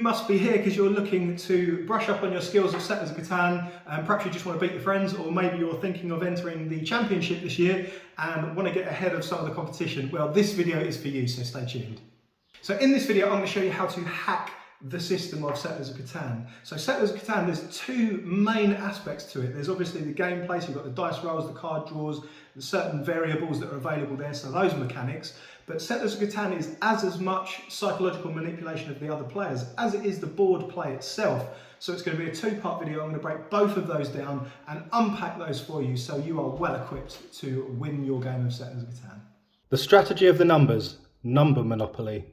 must be here because you're looking to brush up on your skills of Settlers of Catan, and perhaps you just want to beat your friends, or maybe you're thinking of entering the championship this year and want to get ahead of some of the competition. Well, this video is for you, so stay tuned. So in this video, I'm going to show you how to hack the system of Settlers of Catan. So Settlers of Catan, there's two main aspects to it. There's obviously the gameplay, so you've got the dice rolls, the card draws, the certain variables that are available there, so those mechanics. But Settlers of Catan is as much psychological manipulation of the other players as it is the board play itself. So it's going to be a two-part video. I'm going to break both of those down and unpack those for you so you are well equipped to win your game of Settlers of Catan. The strategy of the numbers, number monopoly.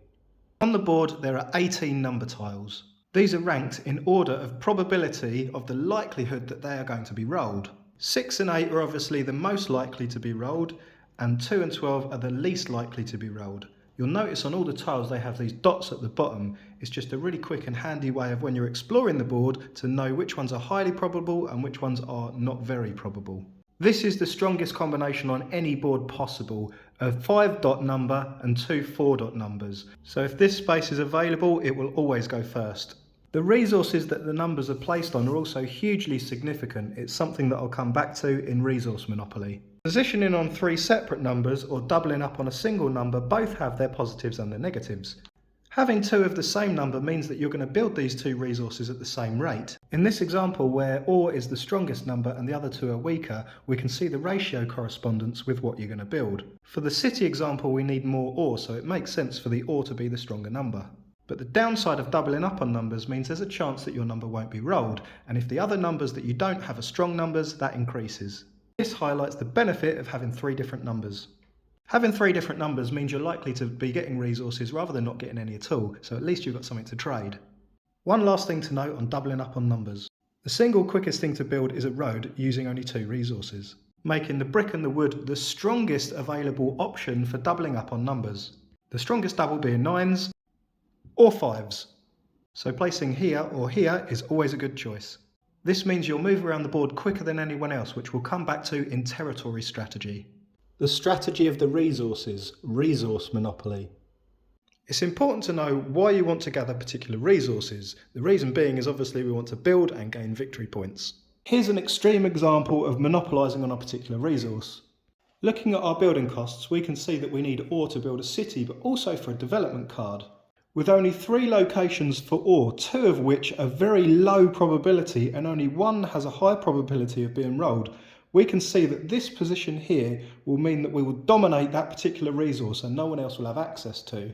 On the board there are 18 number tiles. These are ranked in order of probability of the likelihood that they are going to be rolled. 6 and 8 are obviously the most likely to be rolled, and 2 and 12 are the least likely to be rolled. You'll notice on all the tiles they have these dots at the bottom. It's just a really quick and handy way of when you're exploring the board to know which ones are highly probable and which ones are not very probable. This is the strongest combination on any board possible, a 5-dot number and 2 4-dot numbers. So if this space is available, it will always go first. The resources that the numbers are placed on are also hugely significant. It's something that I'll come back to in Resource Monopoly. Positioning on 3 separate numbers or doubling up on a single number both have their positives and their negatives. Having 2 of the same number means that you're going to build these 2 resources at the same rate. In this example, where ore is the strongest number and the other 2 are weaker, we can see the ratio correspondence with what you're going to build. For the city example, we need more ore, so it makes sense for the ore to be the stronger number. But the downside of doubling up on numbers means there's a chance that your number won't be rolled, and if the other numbers that you don't have are strong numbers, that increases. This highlights the benefit of having 3 different numbers. Having 3 different numbers means you're likely to be getting resources rather than not getting any at all, so at least you've got something to trade. One last thing to note on doubling up on numbers. The single quickest thing to build is a road using only 2 resources, making the brick and the wood the strongest available option for doubling up on numbers. The strongest double being 9s or 5s. So placing here or here is always a good choice. This means you'll move around the board quicker than anyone else, which we'll come back to in territory strategy. The strategy of the resources, resource monopoly. It's important to know why you want to gather particular resources. The reason being is obviously we want to build and gain victory points. Here's an extreme example of monopolising on a particular resource. Looking at our building costs, we can see that we need ore to build a city, but also for a development card. With only 3 locations for ore, 2 of which are very low probability and only 1 has a high probability of being rolled, we can see that this position here will mean that we will dominate that particular resource and no one else will have access to.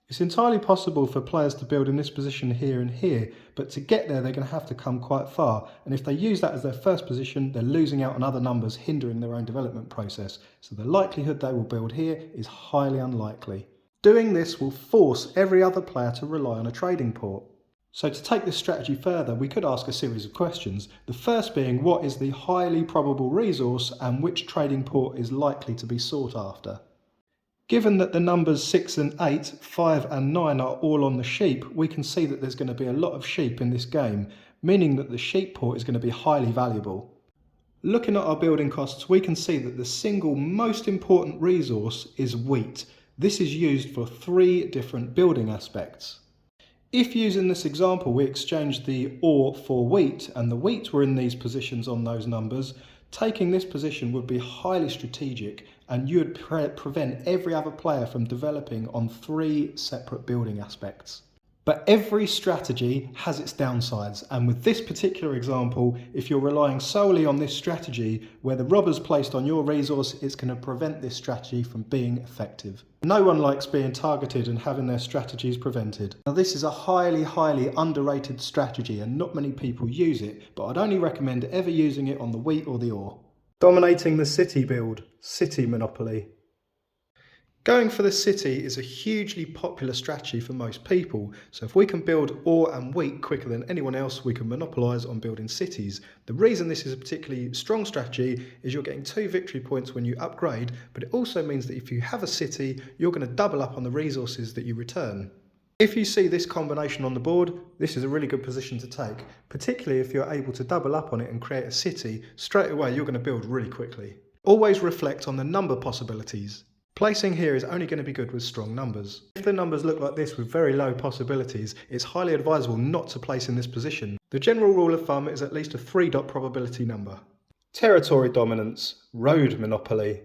It's entirely possible for players to build in this position here and here, but to get there they're going to have to come quite far, and if they use that as their first position, they're losing out on other numbers, hindering their own development process. So the likelihood they will build here is highly unlikely. Doing this will force every other player to rely on a trading port. So to take this strategy further, we could ask a series of questions. The first being, what is the highly probable resource and which trading port is likely to be sought after? Given that the numbers 6 and 8, 5 and 9 are all on the sheep, we can see that there's going to be a lot of sheep in this game, meaning that the sheep port is going to be highly valuable. Looking at our building costs, we can see that the single most important resource is wheat. This is used for 3 different building aspects. If using this example we exchanged the ore for wheat and the wheat were in these positions on those numbers, taking this position would be highly strategic and you would prevent every other player from developing on 3 separate building aspects. But every strategy has its downsides, and with this particular example, if you're relying solely on this strategy where the robber's placed on your resource, it's going to prevent this strategy from being effective. No one likes being targeted and having their strategies prevented. Now this is a highly underrated strategy and not many people use it, but I'd only recommend ever using it on the wheat or the ore. Dominating the city build, city monopoly. Going for the city is a hugely popular strategy for most people, so if we can build ore and wheat quicker than anyone else, we can monopolise on building cities. The reason this is a particularly strong strategy is you're getting 2 victory points when you upgrade, but it also means that if you have a city, you're going to double up on the resources that you return. If you see this combination on the board, this is a really good position to take, particularly if you're able to double up on it and create a city. Straight away you're going to build really quickly. Always reflect on the number possibilities. Placing here is only going to be good with strong numbers. If the numbers look like this with very low possibilities, it's highly advisable not to place in this position. The general rule of thumb is at least a 3-dot probability number. Territory dominance, road monopoly.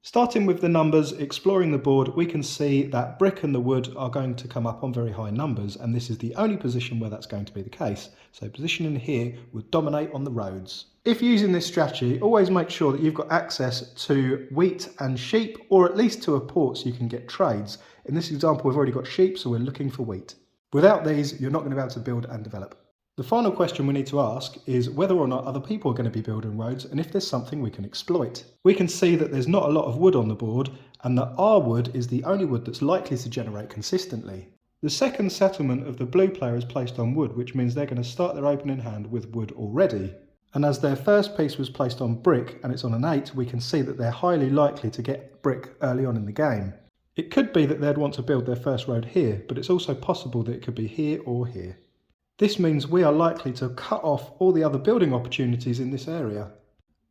Starting with the numbers, exploring the board, we can see that brick and the wood are going to come up on very high numbers, and this is the only position where that's going to be the case. So positioning here would dominate on the roads. If using this strategy, always make sure that you've got access to wheat and sheep, or at least to a port so you can get trades. In this example, we've already got sheep, so we're looking for wheat. Without these, you're not going to be able to build and develop. The final question we need to ask is whether or not other people are going to be building roads and if there's something we can exploit. We can see that there's not a lot of wood on the board and that our wood is the only wood that's likely to generate consistently. The second settlement of the blue player is placed on wood, which means they're going to start their opening hand with wood already. And as their first piece was placed on brick and it's on an 8, we can see that they're highly likely to get brick early on in the game. It could be that they'd want to build their first road here, but it's also possible that it could be here or here. This means we are likely to cut off all the other building opportunities in this area.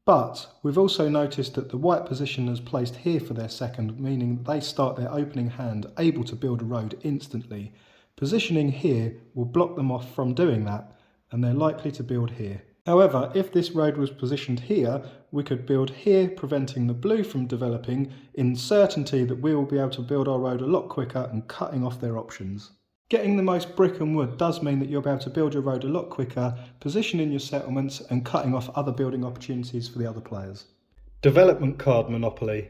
But we've also noticed that the white position is placed here for their second, meaning they start their opening hand able to build a road instantly. Positioning here will block them off from doing that, and they're likely to build here. However, if this road was positioned here, we could build here, preventing the blue from developing, in certainty that we will be able to build our road a lot quicker and cutting off their options. Getting the most brick and wood does mean that you'll be able to build your road a lot quicker, positioning your settlements and cutting off other building opportunities for the other players. Development card monopoly.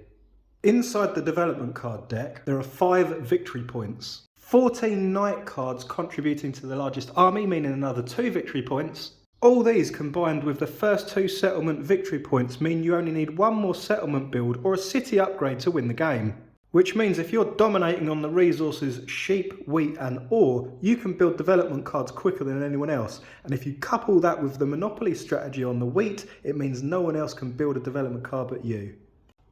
Inside the development card deck, there are 5 victory points. 14 knight cards contributing to the largest army, meaning another 2 victory points. All these combined with the first 2 settlement victory points mean you only need 1 more settlement build or a city upgrade to win the game. Which means if you're dominating on the resources sheep, wheat and ore, you can build development cards quicker than anyone else. And if you couple that with the monopoly strategy on the wheat, it means no one else can build a development card but you.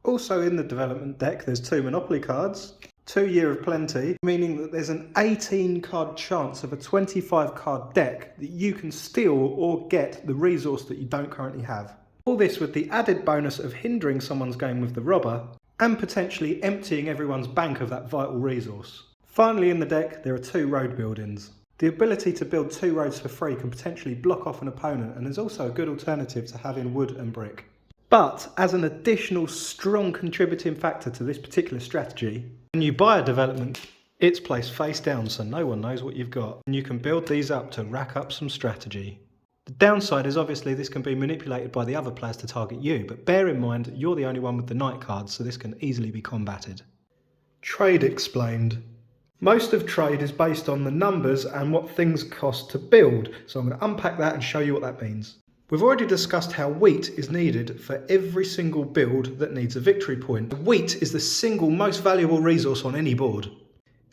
Also in the development deck there's 2 monopoly cards, 2 Year of Plenty, meaning that there's an 18 card chance of a 25 card deck that you can steal or get the resource that you don't currently have. All this with the added bonus of hindering someone's game with the robber, and potentially emptying everyone's bank of that vital resource. Finally in the deck there are 2 road buildings. The ability to build 2 roads for free can potentially block off an opponent and is also a good alternative to having wood and brick. But as an additional strong contributing factor to this particular strategy, when you buy a development, it's placed face down so no one knows what you've got, and you can build these up to rack up some strategy. The downside is obviously this can be manipulated by the other players to target you, but bear in mind you're the only one with the knight cards, so this can easily be combated. Trade explained. Most of trade is based on the numbers and what things cost to build, so I'm going to unpack that and show you what that means. We've already discussed how wheat is needed for every single build that needs a victory point. Wheat is the single most valuable resource on any board.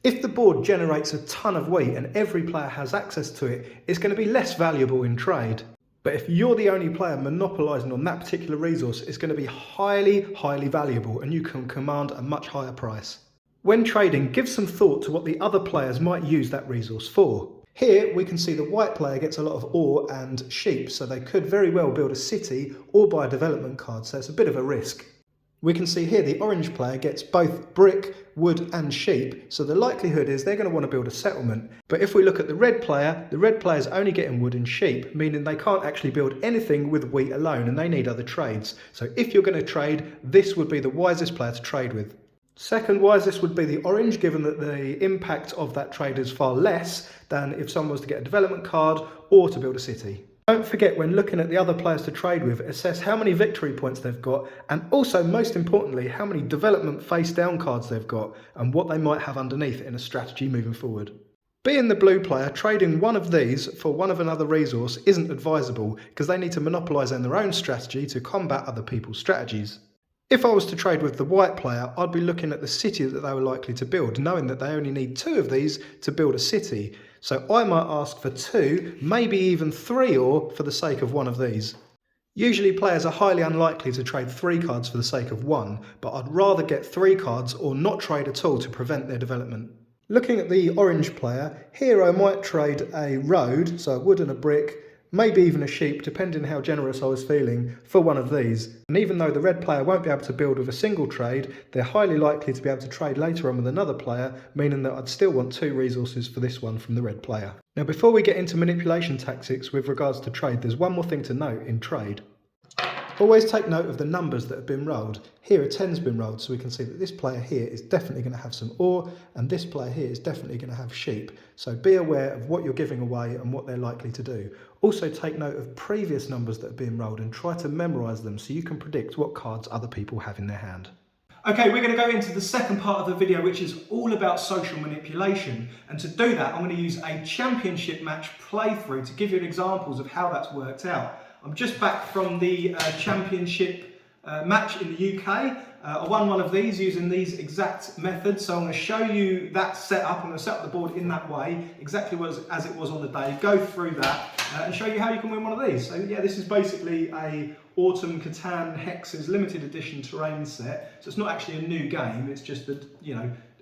If the board generates a ton of wheat and every player has access to it, it's going to be less valuable in trade. But if you're the only player monopolising on that particular resource, it's going to be highly valuable and you can command a much higher price. When trading, give some thought to what the other players might use that resource for. Here we can see the white player gets a lot of ore and sheep, so they could very well build a city or buy a development card, so it's a bit of a risk. We can see here the orange player gets both brick, wood and sheep, so the likelihood is they're going to want to build a settlement. But if we look at the red player's only getting wood and sheep, meaning they can't actually build anything with wheat alone and they need other trades. So if you're going to trade, this would be the wisest player to trade with. Second wisest would be the orange, given that the impact of that trade is far less than if someone was to get a development card or to build a city. Don't forget, when looking at the other players to trade with, assess how many victory points they've got and also, most importantly, how many development face down cards they've got and what they might have underneath in a strategy moving forward. Being the blue player, trading one of these for one of another resource isn't advisable because they need to monopolise on their own strategy to combat other people's strategies. If I was to trade with the white player, I'd be looking at the city that they were likely to build, knowing that they only need 2 of these to build a city. So I might ask for 2, maybe even 3 ore for the sake of one of these. Usually players are highly unlikely to trade 3 cards for the sake of 1, but I'd rather get 3 cards or not trade at all to prevent their development. Looking at the orange player, here I might trade a road, so a wood and a brick, maybe even a sheep, depending how generous I was feeling, for one of these. And even though the red player won't be able to build with a single trade, they're highly likely to be able to trade later on with another player, meaning that I'd still want 2 resources for this one from the red player. Now before we get into manipulation tactics with regards to trade, there's one more thing to note in trade. Always take note of the numbers that have been rolled. Here a 10's been rolled, so we can see that this player here is definitely going to have some ore, and this player here is definitely going to have sheep. So be aware of what you're giving away and what they're likely to do. Also take note of previous numbers that have been rolled and try to memorise them so you can predict what cards other people have in their hand. Okay, we're going to go into the second part of the video, which is all about social manipulation. And to do that, I'm going to use a championship match playthrough to give you examples of how that's worked out. I'm just back from the championship match in the UK. I won one of these using these exact methods, so I'm going to show you that setup. I'm going to set up the board in that way, exactly as it was on the day, go through that and show you how you can win one of these. So yeah, this is basically a Autumn Catan Hexes limited edition terrain set. So it's not actually a new game, it's just the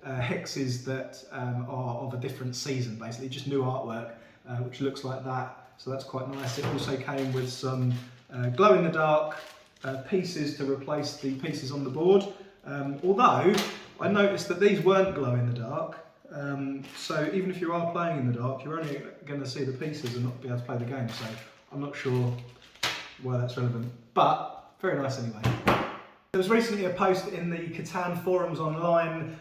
hexes that are of a different season, basically, just new artwork, which looks like that. So that's quite nice. It also came with some glow-in-the-dark pieces to replace the pieces on the board. Although I noticed that these weren't glow-in-the-dark. So even if you are playing in the dark, you're only going to see the pieces and not be able to play the game. So I'm not sure why that's relevant, but very nice anyway. There was recently a post in the Catan forums online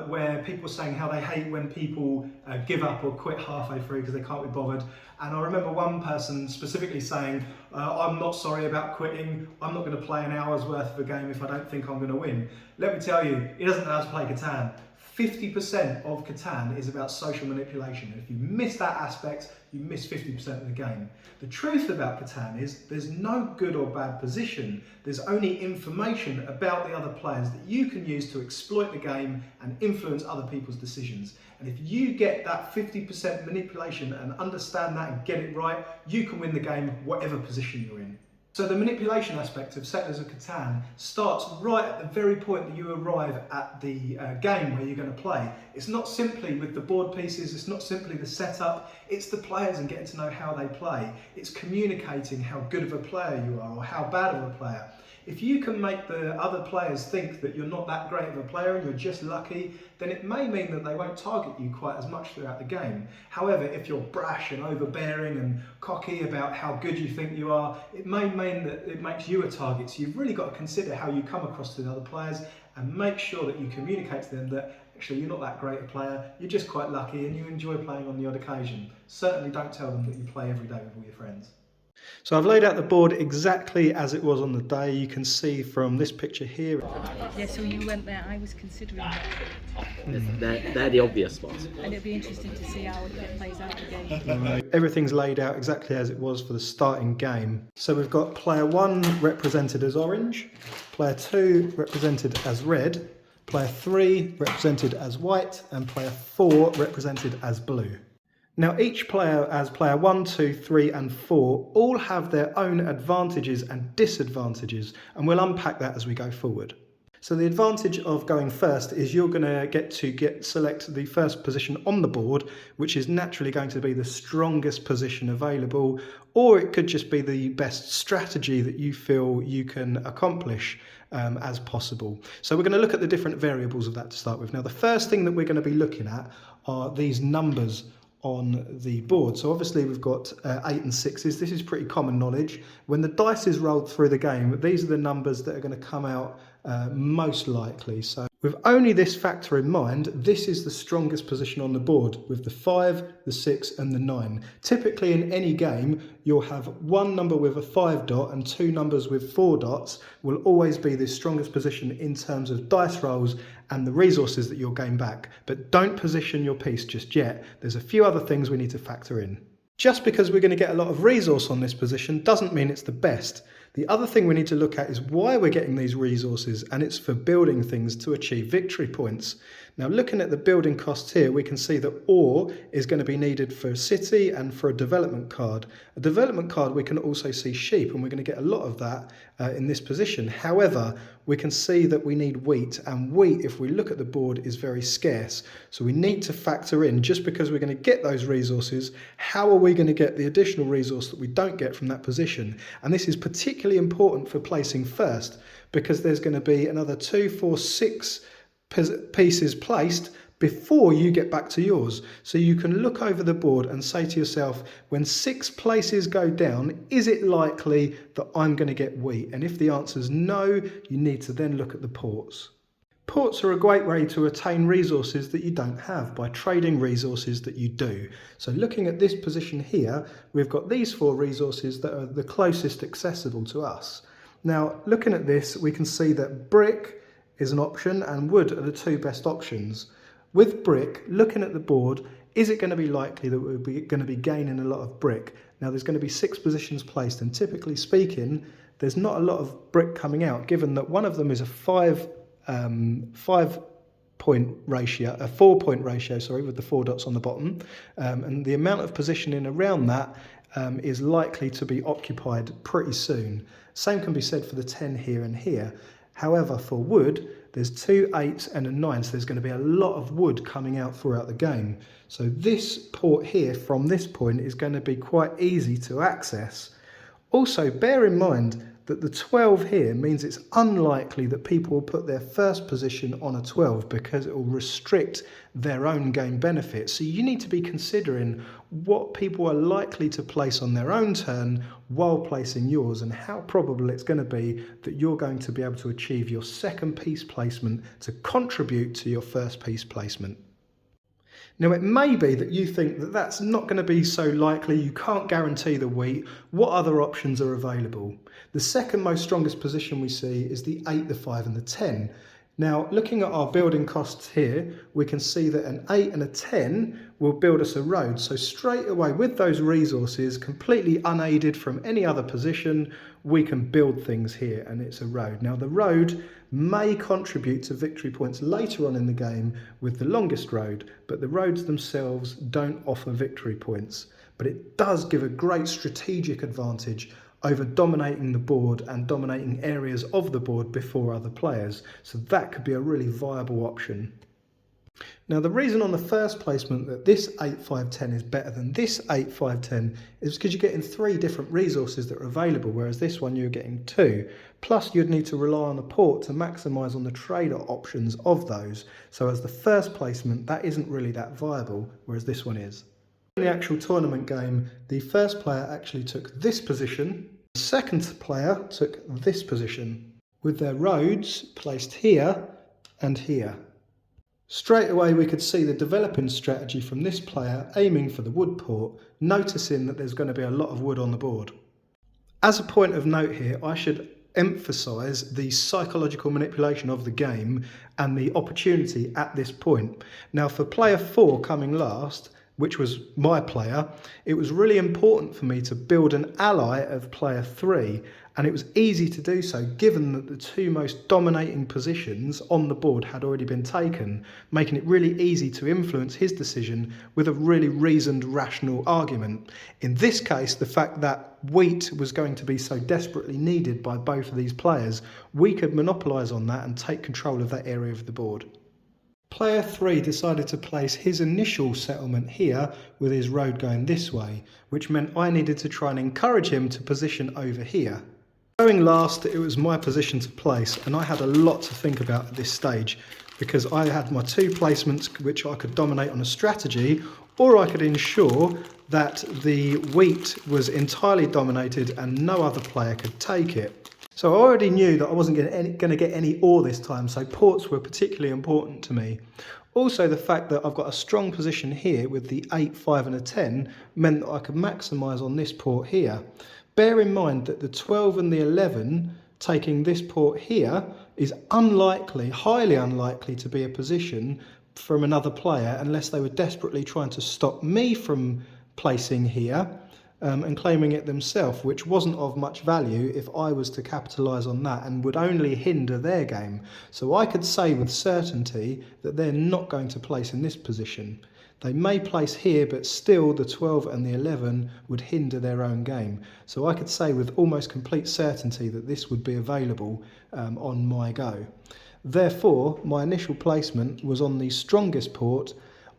where people were saying how they hate when people give up or quit halfway through because they can't be bothered. And I remember one person specifically saying, I'm not sorry about quitting, I'm not going to play an hour's worth of a game if I don't think I'm going to win. Let me tell you, he doesn't know how to play Catan. 50% of Catan is about social manipulation. And if you miss that aspect, you miss 50% of the game. The truth about Catan is there's no good or bad position. There's only information about the other players that you can use to exploit the game and influence other people's decisions. And if you get that 50% manipulation and understand that and get it right, you can win the game whatever position you're in. So the manipulation aspect of Settlers of Catan starts right at the very point that you arrive at the game where you're going to play. It's not simply with the board pieces, it's not simply the setup, it's the players and getting to know how they play. It's communicating how good of a player you are or how bad of a player. If you can make the other players think that you're not that great of a player and you're just lucky, then it may mean that they won't target you quite as much throughout the game. However, if you're brash and overbearing and cocky about how good you think you are, it may mean that it makes you a target. So you've really got to consider how you come across to the other players and make sure that you communicate to them that actually you're not that great a player, you're just quite lucky and you enjoy playing on the odd occasion. Certainly don't tell them that you play every day with all your friends. So I've laid out the board exactly as it was on the day. You can see from this picture here. Yeah, so you went there, I was considering that. They're the obvious ones. And it'll be interesting to see how it plays out again. Everything's laid out exactly as it was for the starting game. So we've got player 1 represented as orange, player 2 represented as red, player 3 represented as white, and player 4 represented as blue. Now each player, as player 1, 2, 3 and 4, all have their own advantages and disadvantages, and we'll unpack that as we go forward. So the advantage of going first is you're going to get to select the first position on the board, which is naturally going to be the strongest position available, or it could just be the best strategy that you feel you can accomplish as possible. So we're going to look at the different variables of that to start with. Now the first thing that we're going to be looking at are these numbers on the board. So obviously we've got 8 and 6s. This is pretty common knowledge. When the dice is rolled through the game, these are the numbers that are going to come out most likely. So with only this factor in mind, this is the strongest position on the board with the 5, the 6 and the 9. Typically in any game, you'll have one number with a 5 dot and 2 numbers with 4 dots will always be the strongest position in terms of dice rolls and the resources that you'll gain back. But don't position your piece just yet. There's a few other things we need to factor in. Just because we're going to get a lot of resource on this position doesn't mean it's the best. The other thing we need to look at is why we're getting these resources, and it's for building things to achieve victory points. Now looking at the building costs here, we can see that ore is going to be needed for a city and for a development card. A development card, we can also see sheep, and we're going to get a lot of that in this position. However, we can see that we need wheat, and wheat, if we look at the board, is very scarce. So we need to factor in, just because we're going to get those resources, how are we going to get the additional resource that we don't get from that position? And this is particularly important for placing first, because there's going to be another 2, 4, 6 pieces placed before you get back to yours. So you can look over the board and say to yourself, when 6 places go down, is it likely that I'm going to get wheat? And if the answer is no, you need to then look at the ports. Ports are a great way to attain resources that you don't have by trading resources that you do. So looking at this position here, we've got these 4 resources that are the closest accessible to us. Now, looking at this, we can see that brick is an option and wood are the 2 best options. With brick, looking at the board, is it going to be likely that we're going to be gaining a lot of brick? Now there's going to be 6 positions placed, and typically speaking, there's not a lot of brick coming out, given that one of them is a 4-point ratio, with the 4 dots on the bottom, and the amount of positioning around that is likely to be occupied pretty soon. Same can be said for the 10 here and here. However, for wood, there's 2 8s and a 9, so there's going to be a lot of wood coming out throughout the game. So this port here, from this point, is going to be quite easy to access. Also, bear in mind that the 12 here means it's unlikely that people will put their first position on a 12, because it will restrict their own game benefit. So you need to be considering what people are likely to place on their own turn while placing yours, and how probable it's going to be that you're going to be able to achieve your second piece placement to contribute to your first piece placement. Now, it may be that you think that that's not going to be so likely, you can't guarantee the wheat. What other options are available? The second most strongest position we see is the 8, the 5 and the 10. Now, looking at our building costs here, we can see that an 8 and a 10 will build us a road. So straight away, with those resources, completely unaided from any other position, we can build things here, and it's a road. Now, the road may contribute to victory points later on in the game with the longest road, but the roads themselves don't offer victory points. But it does give a great strategic advantage over dominating the board and dominating areas of the board before other players. So that could be a really viable option. Now, the reason on the first placement that this 8, 5, 10 is better than this 8, 5, 10 is because you're getting 3 different resources that are available, whereas this one you're getting 2. Plus, you'd need to rely on a port to maximise on the trader options of those. So as the first placement, that isn't really that viable, whereas this one is. In the actual tournament game, the first player actually took this position, the second player took this position, with their roads placed here and here. Straight away we could see the developing strategy from this player aiming for the wood port, noticing that there's going to be a lot of wood on the board. As a point of note here, I should emphasise the psychological manipulation of the game and the opportunity at this point. Now, for player 4 coming last, which was my player, it was really important for me to build an ally of player 3, and it was easy to do so given that the 2 most dominating positions on the board had already been taken, making it really easy to influence his decision with a really reasoned, rational argument. In this case, the fact that wheat was going to be so desperately needed by both of these players, we could monopolise on that and take control of that area of the board. Player 3 decided to place his initial settlement here with his road going this way, which meant I needed to try and encourage him to position over here. Going last, it was my position to place, and I had a lot to think about at this stage, because I had my 2 placements which I could dominate on a strategy, or I could ensure that the wheat was entirely dominated and no other player could take it. So I already knew that I wasn't going to get any ore this time, so ports were particularly important to me. Also, the fact that I've got a strong position here with the 8, 5 and a 10 meant that I could maximise on this port here. Bear in mind that the 12 and the 11 taking this port here is unlikely, highly unlikely to be a position from another player unless they were desperately trying to stop me from placing here. and claiming it themselves, which wasn't of much value if I was to capitalise on that and would only hinder their game. So I could say with certainty that they're not going to place in this position. They may place here, but still the 12 and the 11 would hinder their own game. So I could say with almost complete certainty that this would be available on my go. Therefore, my initial placement was on the strongest port,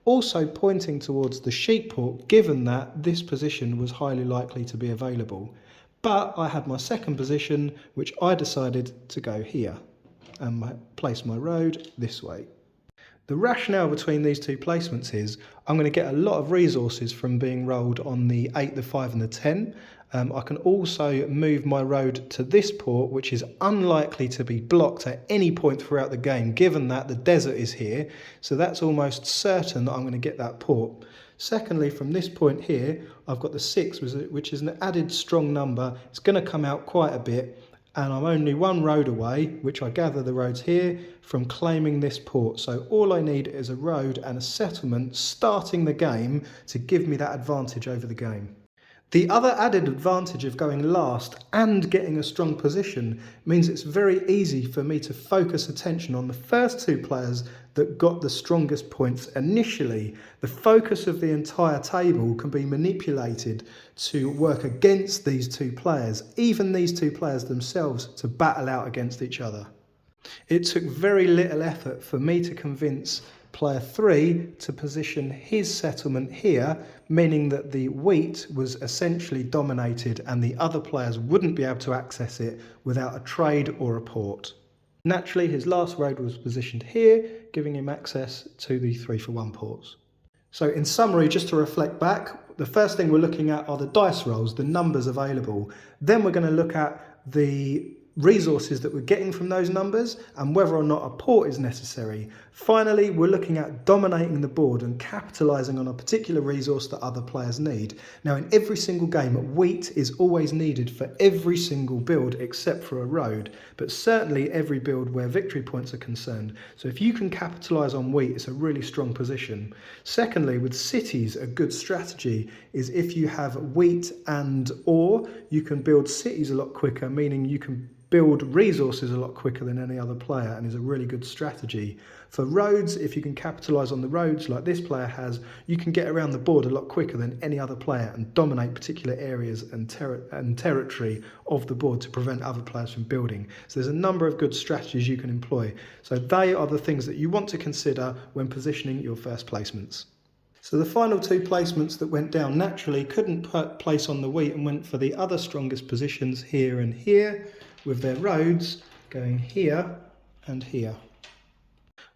also pointing towards the sheep port, given that this position was highly likely to be available. But I had my second position, which I decided to go here and place my road this way. The rationale between these two placements is I'm going to get a lot of resources from being rolled on the 8, the 5 and the 10. I can also move my road to this port, which is unlikely to be blocked at any point throughout the game, given that the desert is here. So that's almost certain that I'm going to get that port. Secondly, from this point here, I've got the 6, which is an added strong number. It's going to come out quite a bit. And I'm only one road away, which I gather the roads here, from claiming this port. So all I need is a road and a settlement starting the game to give me that advantage over the game. The other added advantage of going last and getting a strong position means it's very easy for me to focus attention on the first two players that got the strongest points initially. The focus of the entire table can be manipulated to work against these two players, even these two players themselves, to battle out against each other. It took very little effort for me to convince player 3 to position his settlement here, meaning that the wheat was essentially dominated and the other players wouldn't be able to access it without a trade or a port. Naturally, his last road was positioned here, giving him access to the 3-for-1 ports. So in summary, just to reflect back, the first thing we're looking at are the dice rolls, the numbers available. Then we're going to look at the resources that we're getting from those numbers and whether or not a port is necessary. Finally, we're looking at dominating the board and capitalising on a particular resource that other players need. Now, in every single game, wheat is always needed for every single build except for a road, but certainly every build where victory points are concerned. So if you can capitalise on wheat, it's a really strong position. Secondly, with cities, a good strategy is if you have wheat and ore, you can build cities a lot quicker, meaning you can build resources a lot quicker than any other player, and is a really good strategy. For roads, if you can capitalise on the roads like this player has, you can get around the board a lot quicker than any other player and dominate particular areas and territory of the board to prevent other players from building. So there's a number of good strategies you can employ. So they are the things that you want to consider when positioning your first placements. So the final two placements that went down naturally couldn't place on the wheat and went for the other strongest positions here and here, with their roads going here and here.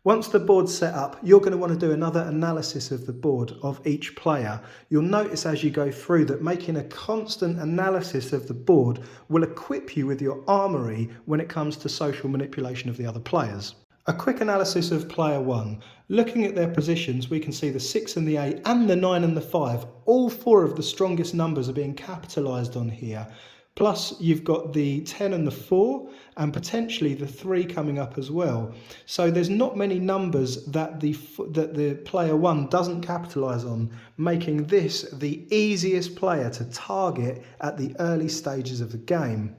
Once the board's set up, you're going to want to do another analysis of the board of each player. You'll notice as you go through that making a constant analysis of the board will equip you with your armoury when it comes to social manipulation of the other players. A quick analysis of player 1. Looking at their positions, we can see the 6 and the 8 and the 9 and the 5. All four of the strongest numbers are being capitalised on here. Plus you've got the 10 and the 4 and potentially the 3 coming up as well. So there's not many numbers that the player 1 doesn't capitalise on, making this the easiest player to target at the early stages of the game.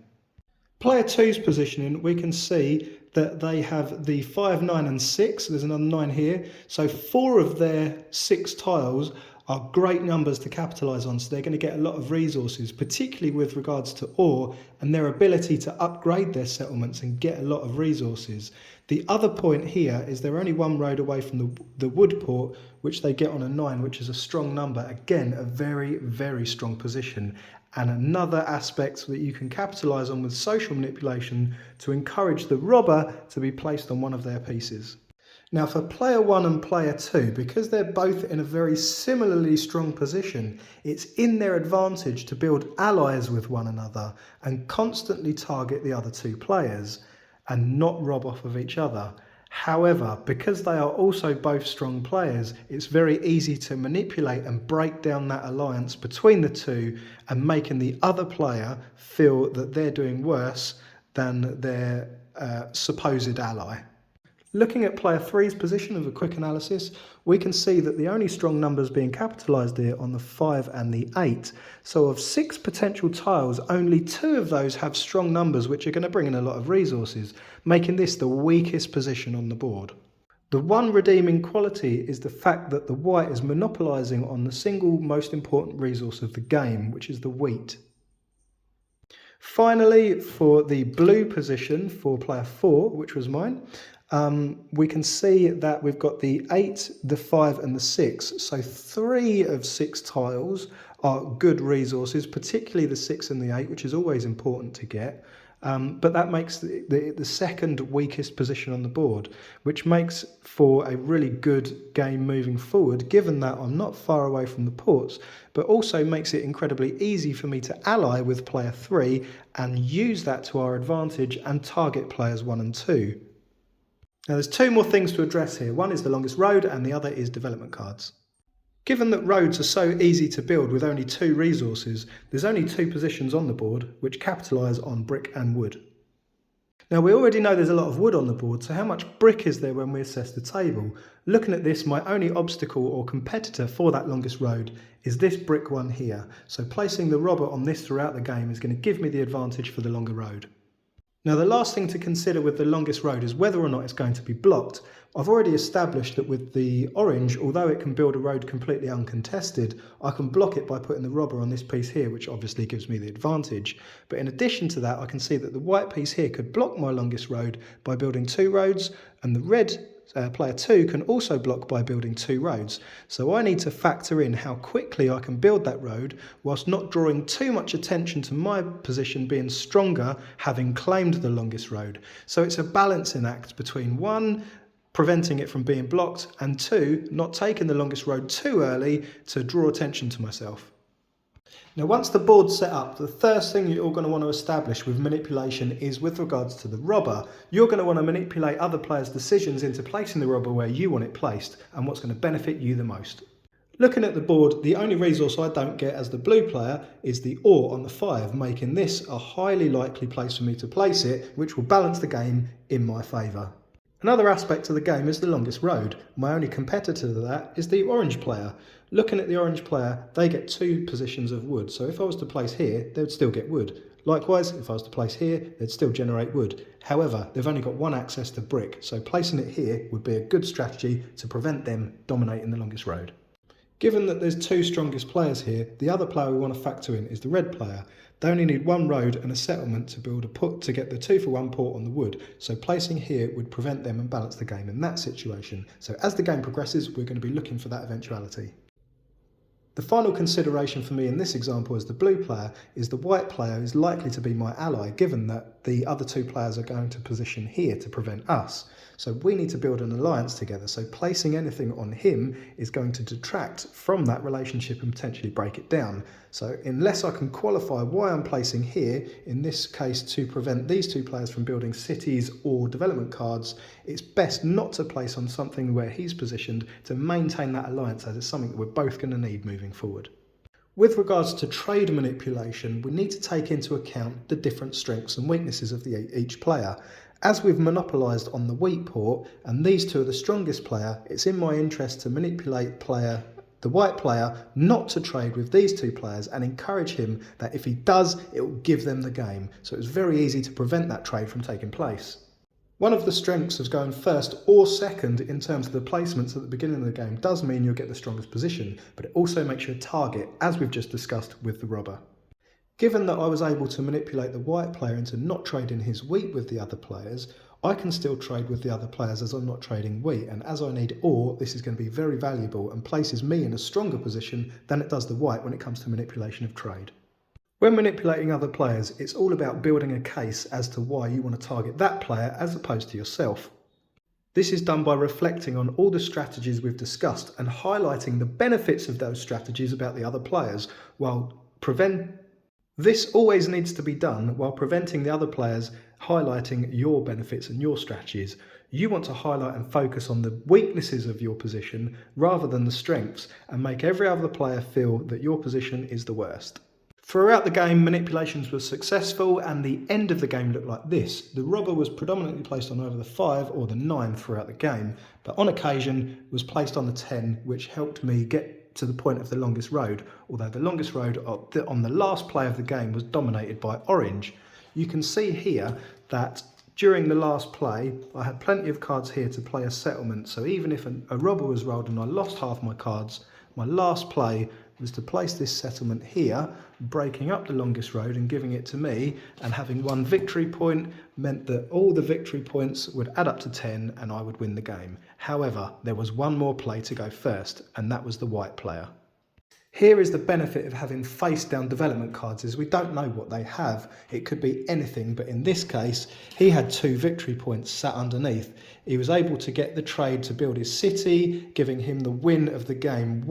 Player 2's positioning, we can see that they have the 5, 9 and 6. There's another 9 here. So 4 of their 6 tiles are great numbers to capitalise on, so they're going to get a lot of resources, particularly with regards to ore and their ability to upgrade their settlements and get a lot of resources. The other point here is they're only one road away from the wood port, which they get on a 9, which is a strong number. Again, a very, very strong position. And another aspect that you can capitalise on with social manipulation to encourage the robber to be placed on one of their pieces. Now for player 1 and player 2, because they're both in a very similarly strong position, it's in their advantage to build allies with one another and constantly target the other two players and not rob off of each other. However, because they are also both strong players, it's very easy to manipulate and break down that alliance between the two and making the other player feel that they're doing worse than their supposed ally. Looking at player 3's position of a quick analysis, we can see that the only strong numbers being capitalised here on the 5 and the 8. So of 6 potential tiles, only 2 of those have strong numbers which are going to bring in a lot of resources, making this the weakest position on the board. The one redeeming quality is the fact that the white is monopolising on the single most important resource of the game, which is the wheat. Finally, for the blue position for player 4, which was mine, we can see that we've got the 8, the 5 and the 6. So 3 of 6 tiles are good resources, particularly the 6 and the 8, which is always important to get. But that makes the second weakest position on the board, which makes for a really good game moving forward, given that I'm not far away from the ports, but also makes it incredibly easy for me to ally with player 3 and use that to our advantage and target players 1 and 2. Now there's 2 more things to address here. One is the longest road and the other is development cards. Given that roads are so easy to build with only 2 resources, there's only 2 positions on the board which capitalise on brick and wood. Now we already know there's a lot of wood on the board, so how much brick is there when we assess the table? Looking at this, my only obstacle or competitor for that longest road is this brick one here. So placing the robber on this throughout the game is going to give me the advantage for the longer road. Now the last thing to consider with the longest road is whether or not it's going to be blocked. I've already established that with the orange, although it can build a road completely uncontested, I can block it by putting the robber on this piece here, which obviously gives me the advantage. But in addition to that, I can see that the white piece here could block my longest road by building 2 roads, and the red player 2 can also block by building 2 roads. So I need to factor in how quickly I can build that road whilst not drawing too much attention to my position being stronger, having claimed the longest road. So it's a balancing act between 1, preventing it from being blocked, and 2, not taking the longest road too early to draw attention to myself. Now once the board's set up, the first thing you're going to want to establish with manipulation is with regards to the robber. You're going to want to manipulate other players' decisions into placing the robber where you want it placed and what's going to benefit you the most. Looking at the board, the only resource I don't get as the blue player is the ore on the 5, making this a highly likely place for me to place it, which will balance the game in my favour. Another aspect of the game is the longest road. My only competitor to that is the orange player. Looking at the orange player, they get 2 positions of wood, so if I was to place here, they would still get wood. Likewise, if I was to place here, they'd still generate wood. However, they've only got 1 access to brick, so placing it here would be a good strategy to prevent them dominating the longest road. Given that there's 2 strongest players here, the other player we want to factor in is the red player. They only need 1 road and a settlement to build a put to get the 2-for-1 port on the wood, so placing here would prevent them and balance the game in that situation. So as the game progresses, we're going to be looking for that eventuality. The final consideration for me in this example as the blue player is the white player is likely to be my ally, given that the other 2 players are going to position here to prevent us. So we need to build an alliance together, so placing anything on him is going to detract from that relationship and potentially break it down. So unless I can qualify why I'm placing here, in this case to prevent these 2 players from building cities or development cards, it's best not to place on something where he's positioned to maintain that alliance, as it's something that we're both going to need moving forward. With regards to trade manipulation, we need to take into account the different strengths and weaknesses of each player. As we've monopolised on the wheat port, and these 2 are the strongest player, it's in my interest to manipulate the white player not to trade with these 2 players and encourage him that if he does, it will give them the game. So it's very easy to prevent that trade from taking place. One of the strengths of going first or second in terms of the placements at the beginning of the game does mean you'll get the strongest position, but it also makes you a target, as we've just discussed with the robber. Given that I was able to manipulate the white player into not trading his wheat with the other players, I can still trade with the other players as I'm not trading wheat, and as I need ore, this is going to be very valuable and places me in a stronger position than it does the white when it comes to manipulation of trade. When manipulating other players, it's all about building a case as to why you want to target that player as opposed to yourself. This is done by reflecting on all the strategies we've discussed and highlighting the benefits of those strategies about the other players, This always needs to be done while preventing the other players highlighting your benefits and your strategies. You want to highlight and focus on the weaknesses of your position rather than the strengths, and make every other player feel that your position is the worst. Throughout the game, manipulations were successful and the end of the game looked like this. The robber was predominantly placed on either the 5 or the 9 throughout the game, but on occasion was placed on the 10, which helped me get to the point of the longest road, although the longest road on the last play of the game was dominated by orange. You can see here that during the last play, I had plenty of cards here to play a settlement, so even if a robber was rolled and I lost half my cards, my last play was to place this settlement here, breaking up the longest road and giving it to me, and having 1 victory point meant that all the victory points would add up to 10 and I would win the game. However, there was one more play to go first, and that was the white player. Here is the benefit of having face-down development cards, is we don't know what they have. It could be anything, but in this case, he had 2 victory points sat underneath. He was able to get the trade to build his city, giving him the win of the game.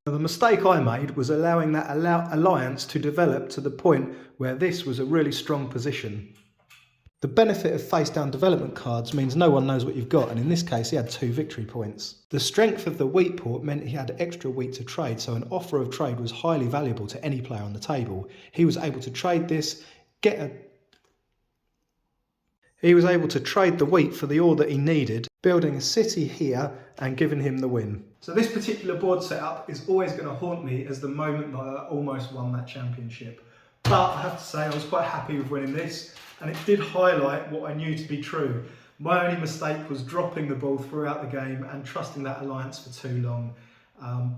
The mistake I made was allowing that alliance to develop to the point where this was a really strong position. The benefit of face-down development cards means no one knows what you've got, and in this case he had 2 victory points. The strength of the wheat port meant he had extra wheat to trade, so an offer of trade was highly valuable to any player on the table. He was able to trade this, He was able to trade the wheat for the ore that he needed, building a city here and giving him the win. So this particular board setup is always going to haunt me as the moment that I almost won that championship. But I have to say I was quite happy with winning this, and it did highlight what I knew to be true. My only mistake was dropping the ball throughout the game and trusting that alliance for too long.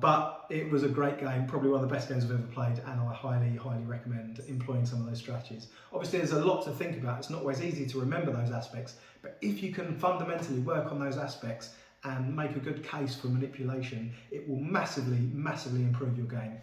But it was a great game, probably one of the best games I've ever played, and I highly, highly recommend employing some of those strategies. Obviously there's a lot to think about, it's not always easy to remember those aspects, but if you can fundamentally work on those aspects and make a good case for manipulation, it will massively, massively improve your game.